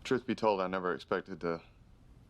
Truth be told, I never expected to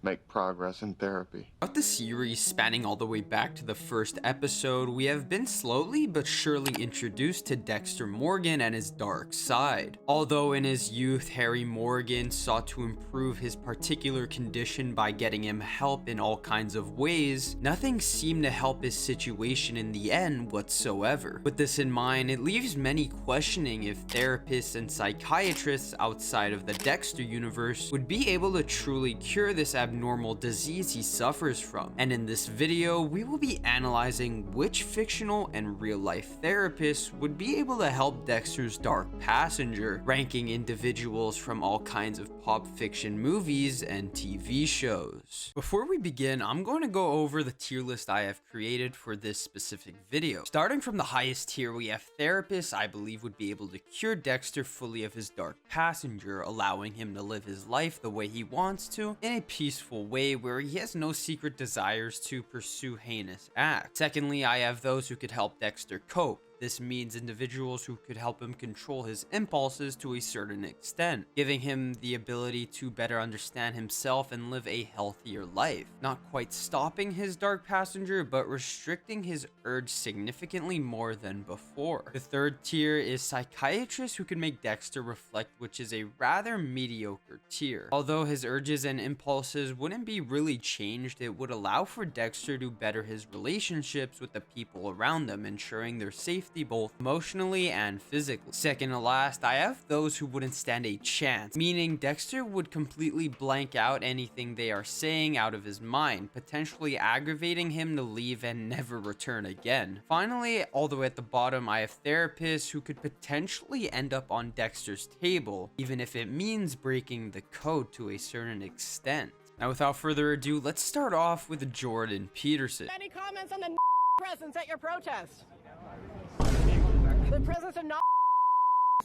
make progress in therapy. Throughout the series, spanning all the way back to the first episode, we have been slowly but surely introduced to Dexter Morgan and his dark side. Although in his youth, Harry Morgan sought to improve his particular condition by getting him help in all kinds of ways, nothing seemed to help his situation in the end whatsoever. With this in mind, it leaves many questioning if therapists and psychiatrists outside of the Dexter universe would be able to truly cure this abnormal disease he suffers from. And in this video, we will be analyzing which fictional and real-life therapists would be able to help Dexter's dark passenger, ranking individuals from all kinds of pop fiction movies and TV shows. Before we begin, I'm going to go over the tier list I have created for this specific video. Starting from the highest tier, we have therapists I believe would be able to cure Dexter fully of his dark passenger, allowing him to live his life the way he wants to in a peaceful way where he has no secret desires to pursue heinous acts. Secondly, I have those who could help Dexter cope. This means individuals who could help him control his impulses to a certain extent, giving him the ability to better understand himself and live a healthier life. Not quite stopping his dark passenger, but restricting his urge significantly more than before. The third tier is psychiatrists who can make Dexter reflect, which is a rather mediocre tier. Although his urges and impulses wouldn't be really changed, it would allow for Dexter to better his relationships with the people around him, ensuring their safety both emotionally and physically. Second to last, I have those who wouldn't stand a chance, meaning Dexter would completely blank out anything they are saying out of his mind, potentially aggravating him to leave and never return again. Finally, all the way at the bottom, I have therapists who could potentially end up on Dexter's table, even if it means breaking the code to a certain extent. Now, without further ado, let's start off with Jordan Peterson. Any comments on the presence at your protest? The presence of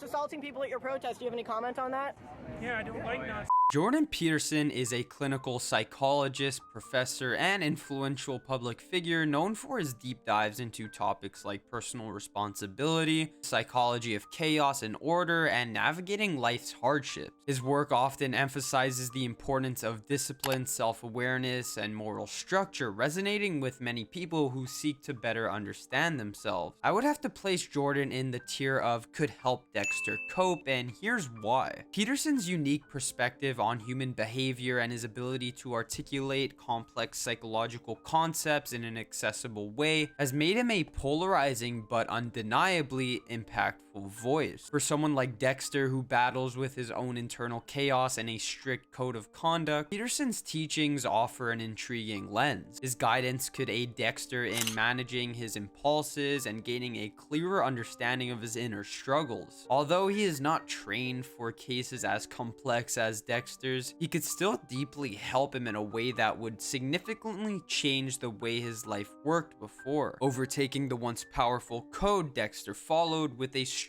assaulting people at your protest. Do you have any comment on that? Yeah, I don't like Nazis. Jordan Peterson is a clinical psychologist, professor, and influential public figure known for his deep dives into topics like personal responsibility, psychology of chaos and order, and navigating life's hardships. His work often emphasizes the importance of discipline, self-awareness, and moral structure, resonating with many people who seek to better understand themselves. I would have to place Jordan in the tier of could help Dexter cope, and here's why. Peterson's unique perspective on human behavior and his ability to articulate complex psychological concepts in an accessible way has made him a polarizing but undeniably impactful voice. For someone like Dexter, who battles with his own internal chaos and a strict code of conduct, Peterson's teachings offer an intriguing lens. His guidance could aid Dexter in managing his impulses and gaining a clearer understanding of his inner struggles. Although he is not trained for cases as complex as Dexter's, he could still deeply help him in a way that would significantly change the way his life worked before, overtaking the once powerful code Dexter followed with a structure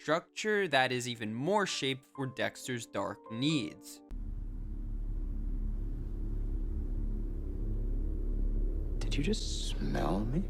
that is even more shaped for Dexter's dark needs. Did you just smell me?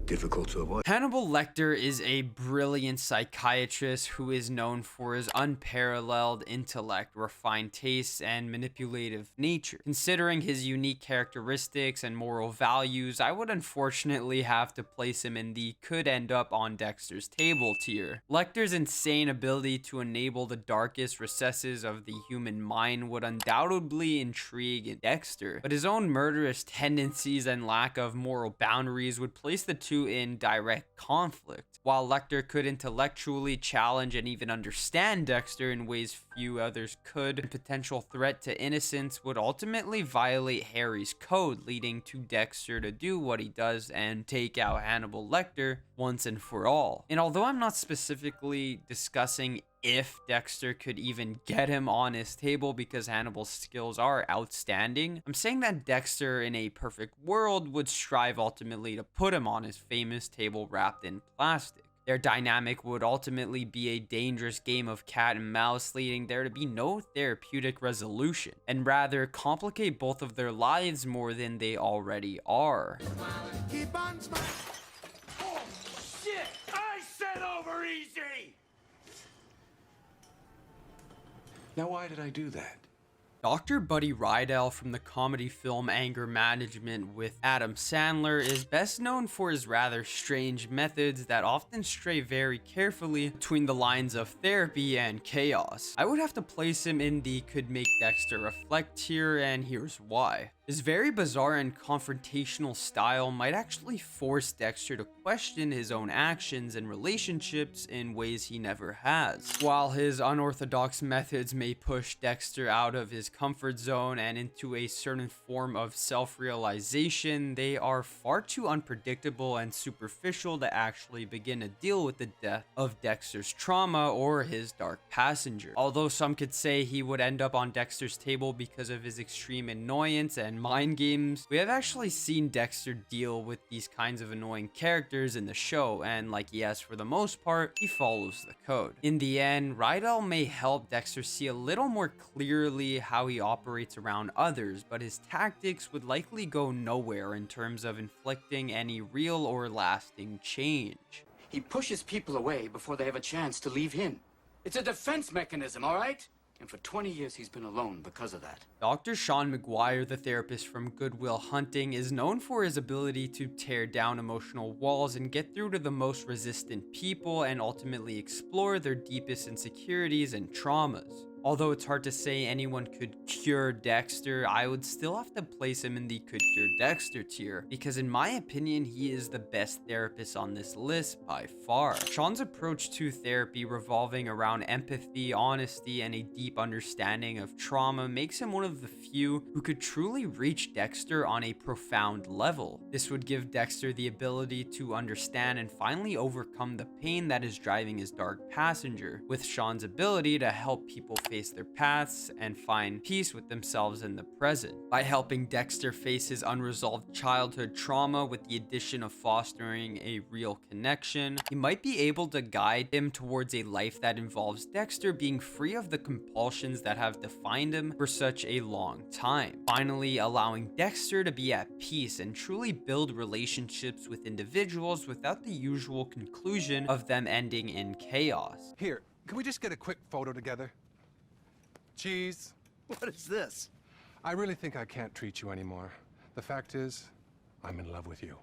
Difficult to avoid. Hannibal Lecter is a brilliant psychiatrist who is known for his unparalleled intellect, refined tastes, and manipulative nature. Considering his unique characteristics and moral values, I would unfortunately have to place him in the could end up on Dexter's table tier. Lecter's insane ability to enable the darkest recesses of the human mind would undoubtedly intrigue Dexter, but his own murderous tendencies and lack of moral boundaries would place the two in direct conflict. While Lecter could intellectually challenge and even understand Dexter in ways few others could, the potential threat to innocence would ultimately violate Harry's code, leading to Dexter to do what he does and take out Hannibal Lecter once and for all. And although I'm not specifically discussing if Dexter could even get him on his table because Hannibal's skills are outstanding, I'm saying that Dexter in a perfect world would strive ultimately to put him on his famous table wrapped in plastic. Their dynamic would ultimately be a dangerous game of cat and mouse, leading there to be no therapeutic resolution, and rather complicate both of their lives more than they already are. Oh, shit! I said over easy! Now, why did I do that? Dr. Buddy Rydell from the comedy film Anger Management with Adam Sandler is best known for his rather strange methods that often stray very carefully between the lines of therapy and chaos. I would have to place him in the could make Dexter reflect tier, and here's why. His very bizarre and confrontational style might actually force Dexter to question his own actions and relationships in ways he never has. While his unorthodox methods may push Dexter out of his comfort zone and into a certain form of self-realization, they are far too unpredictable and superficial to actually begin to deal with the death of Dexter's trauma or his dark passenger. Although some could say he would end up on Dexter's table because of his extreme annoyance and mind games, we have actually seen Dexter deal with these kinds of annoying characters in the show, and like he has for the most part, he follows the code. In the end, Rydell may help Dexter see a little more clearly how he operates around others, but his tactics would likely go nowhere in terms of inflicting any real or lasting change. He pushes people away before they have a chance to leave him. It's a defense mechanism, all right? And for 20 years, he's been alone because of that. Dr. Sean Maguire, the therapist from Good Will Hunting, is known for his ability to tear down emotional walls and get through to the most resistant people and ultimately explore their deepest insecurities and traumas. Although it's hard to say anyone could cure Dexter, I would still have to place him in the could cure Dexter tier, because in my opinion, he is the best therapist on this list by far. Sean's approach to therapy revolving around empathy, honesty, and a deep understanding of trauma makes him one of the few who could truly reach Dexter on a profound level. This would give Dexter the ability to understand and finally overcome the pain that is driving his dark passenger, with Sean's ability to help people face their paths and find peace with themselves in the present. By helping Dexter face his unresolved childhood trauma with the addition of fostering a real connection, he might be able to guide him towards a life that involves Dexter being free of the compulsions that have defined him for such a long time. Finally, allowing Dexter to be at peace and truly build relationships with individuals without the usual conclusion of them ending in chaos. Here, can we just get a quick photo together? Cheese. What is this? I really think I can't treat you anymore. The fact is, I'm in love with you.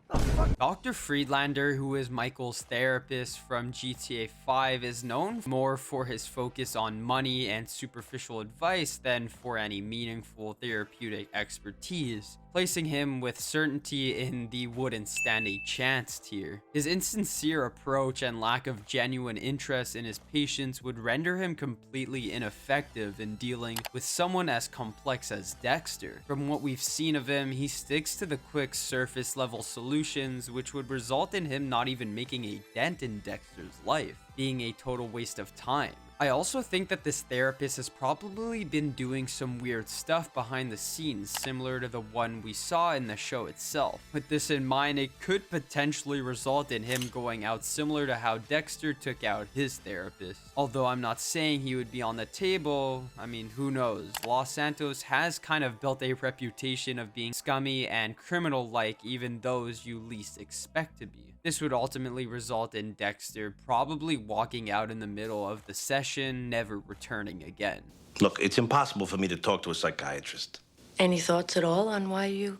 Dr. Friedlander, who is Michael's therapist from GTA 5, is known more for his focus on money and superficial advice than for any meaningful therapeutic expertise, placing him with certainty in the wouldn't stand a chance tier. His insincere approach and lack of genuine interest in his patients would render him completely ineffective in dealing with someone as complex as Dexter. From what we've seen of him, he sticks to the quick surface level solutions, which would result in him not even making a dent in Dexter's life, being a total waste of time. I also think that this therapist has probably been doing some weird stuff behind the scenes, similar to the one we saw in the show itself. With this in mind, it could potentially result in him going out similar to how Dexter took out his therapist. Although I'm not saying he would be on the table, I mean, who knows? Los Santos has kind of built a reputation of being scummy and criminal-like, even those you least expect to be. This would ultimately result in Dexter probably walking out in the middle of the session, never returning again. Look, it's impossible for me to talk to a psychiatrist. Any thoughts at all on why you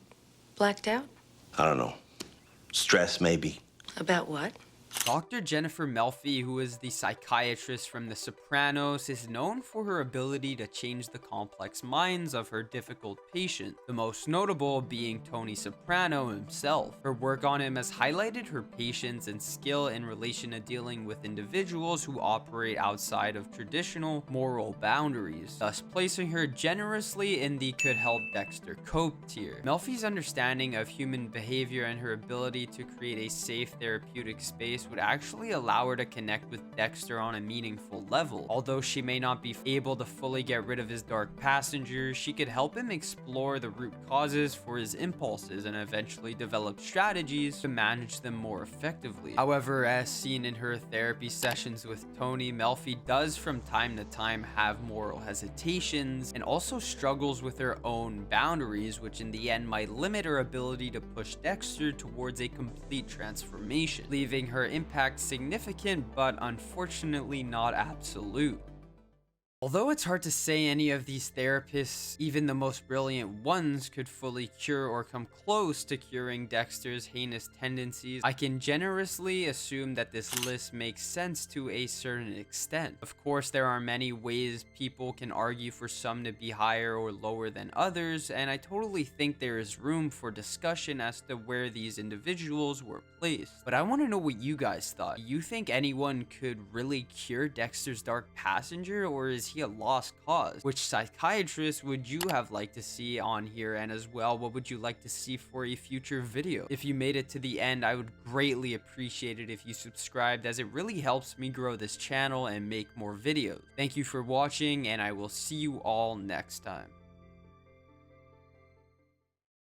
blacked out? I don't know. Stress, maybe. About what? Dr. Jennifer Melfi, who is the psychiatrist from The Sopranos, is known for her ability to change the complex minds of her difficult patients, the most notable being Tony Soprano himself. Her work on him has highlighted her patience and skill in relation to dealing with individuals who operate outside of traditional moral boundaries, thus placing her generously in the could help Dexter cope tier. Melfi's understanding of human behavior and her ability to create a safe therapeutic space would actually allow her to connect with Dexter on a meaningful level. Although she may not be able to fully get rid of his dark passenger, she could help him explore the root causes for his impulses and eventually develop strategies to manage them more effectively. However, as seen in her therapy sessions with Tony, Melfi does from time to time have moral hesitations and also struggles with her own boundaries, which in the end might limit her ability to push Dexter towards a complete transformation, leaving her impact significant but unfortunately not absolute. Although it's hard to say any of these therapists, even the most brilliant ones, could fully cure or come close to curing Dexter's heinous tendencies, I can generously assume that this list makes sense to a certain extent. Of course, there are many ways people can argue for some to be higher or lower than others, and I totally think there is room for discussion as to where these individuals were placed. But I want to know what you guys thought. Do you think anyone could really cure Dexter's dark passenger, or is he a lost cause? Which psychiatrist would you have liked to see on here, and as well, what would you like to see for a future video? If you made it to the end, I would greatly appreciate it if you subscribed, as it really helps me grow this channel and make more videos. Thank you for watching, and I will see you all next time.